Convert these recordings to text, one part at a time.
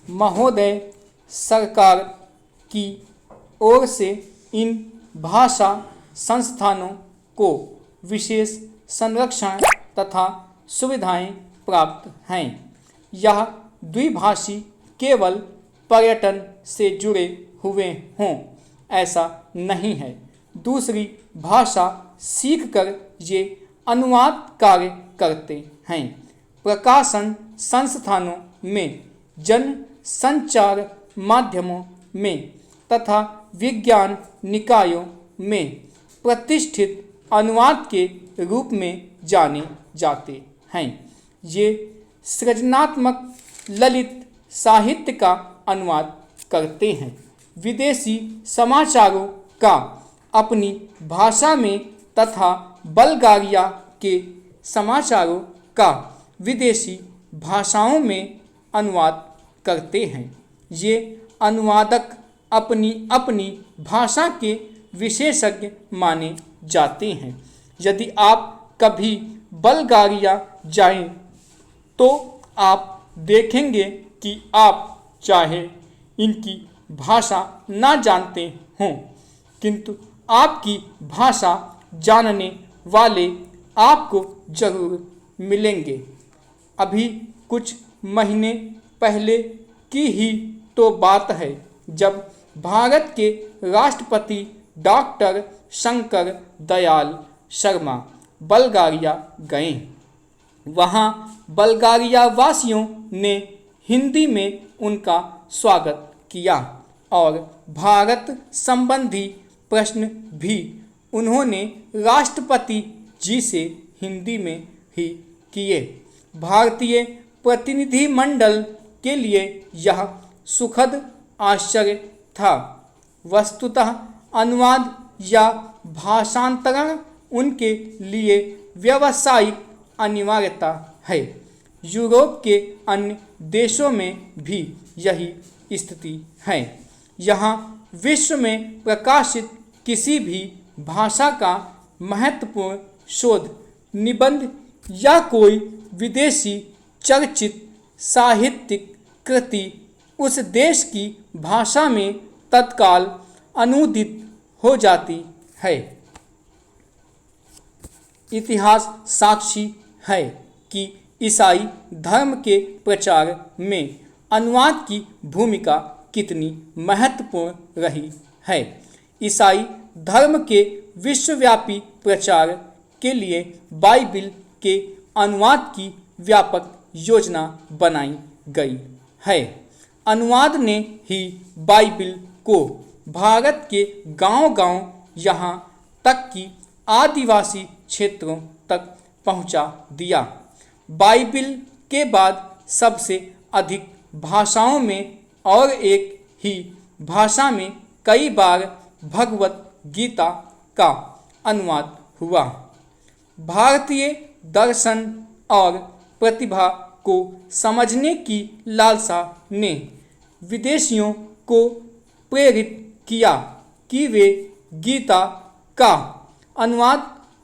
महोदय, सरकार की ओर से इन भाषा संस्थानों को विशेष संरक्षण तथा सुविधाएं प्राप्त हैं। यह द्विभाषी केवल पर्यटन से जुड़े हुए हों ऐसा नहीं है। दूसरी भाषा सीखकर ये अनुवाद कार्य करते हैं। प्रकाशन संस्थानों में, जन संचार माध्यमों में तथा विज्ञान निकायों में प्रतिष्ठित अनुवाद के रूप में जाने जाते हैं। ये सृजनात्मक ललित साहित्य का अनुवाद करते हैं। विदेशी समाचारों का अपनी भाषा में तथा बल्गारिया के समाचारों का विदेशी भाषाओं में अनुवाद करते हैं। ये अनुवादक अपनी अपनी भाषा के विशेषज्ञ माने जाते हैं। यदि आप कभी बल्गारिया जाएं तो आप देखेंगे कि आप चाहे इनकी भाषा ना जानते हों, किंतु आपकी भाषा जानने वाले आपको जरूर मिलेंगे। अभी कुछ महीने पहले की ही तो बात है जब भारत के राष्ट्रपति डॉक्टर शंकर दयाल शर्मा बल्गारिया गए। वहाँ बल्गारिया वासियों ने हिंदी में उनका स्वागत किया और भारत संबंधी प्रश्न भी उन्होंने राष्ट्रपति जी से हिंदी में ही किए। भारतीय प्रतिनिधिमंडल के लिए यह सुखद आश्चर्य था। वस्तुतः अनुवाद या भाषांतरण उनके लिए व्यावसायिक अनिवार्यता है। यूरोप के अन्य देशों में भी यही स्थिति है। यहाँ विश्व में प्रकाशित किसी भी भाषा का महत्वपूर्ण शोध निबंध या कोई विदेशी चर्चित साहित्यिक कृति उस देश की भाषा में तत्काल अनुदित हो जाती है। इतिहास साक्षी है कि ईसाई धर्म के प्रचार में अनुवाद की भूमिका कितनी महत्वपूर्ण रही है। ईसाई धर्म के विश्वव्यापी प्रचार के लिए बाइबिल के अनुवाद की व्यापक योजना बनाई गई है। अनुवाद ने ही बाइबिल को भारत के गांव-गांव यहाँ तक कि आदिवासी क्षेत्रों तक पहुँचा दिया। बाइबिल के बाद सबसे अधिक भाषाओं में और एक ही भाषा में कई बार भगवत गीता का अनुवाद हुआ। भारतीय दर्शन और प्रतिभा को समझने की लालसा ने विदेशियों को प्रेरित किया कि वे गीता का अनुवाद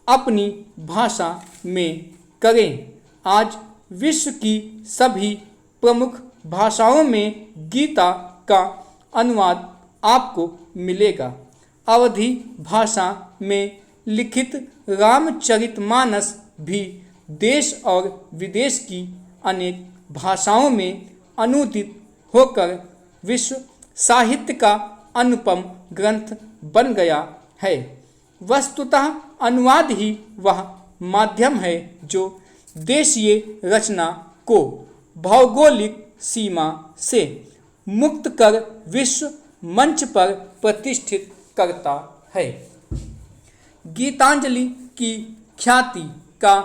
अपनी भाषा में करें। आज विश्व की सभी प्रमुख भाषाओं में गीता का अनुवाद आपको मिलेगा। अवधी भाषा में लिखित रामचरितमानस भी देश और विदेश की अनेक भाषाओं में अनुदित होकर विश्व साहित्य का अनुपम ग्रंथ बन गया है। वस्तुतः अनुवाद ही वह माध्यम है जो देशीय रचना को भौगोलिक सीमा से मुक्त कर विश्व मंच पर प्रतिष्ठित करता है। गीतांजलि की ख्याति का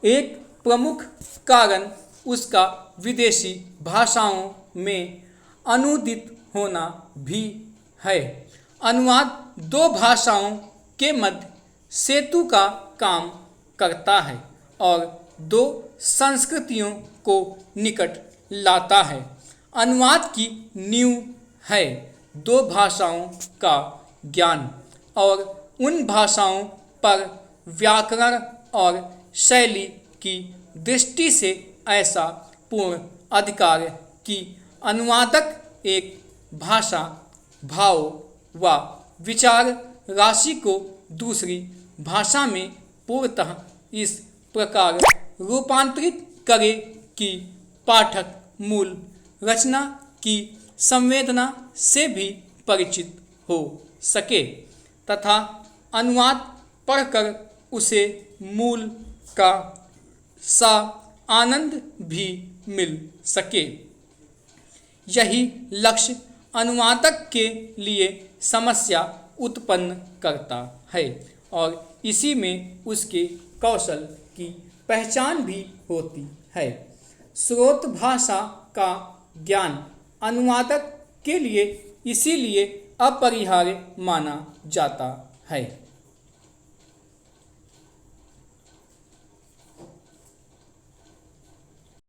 एक प्रमुख कारण उसका विदेशी भाषाओं में अनुदित होना भी है। अनुवाद दो भाषाओं के मध्य सेतु का काम करता है और दो संस्कृतियों को निकट लाता है। अनुवाद की नींव है दो भाषाओं का ज्ञान और उन भाषाओं पर व्याकरण और शैली की दृष्टि से ऐसा पूर्ण अधिकार कि अनुवादक एक भाषा, भाव व विचार राशि को दूसरी भाषा में पूर्णतः इस प्रकार रूपांतरित करे कि पाठक मूल रचना की संवेदना से भी परिचित हो सके तथा अनुवाद पढ़कर उसे मूल का सा आनंद भी मिल सके। यही लक्ष्य अनुवादक के लिए समस्या उत्पन्न करता है और इसी में उसके कौशल की पहचान भी होती है। स्रोत भाषा का ज्ञान अनुवादक के लिए इसीलिए अपरिहार्य माना जाता है।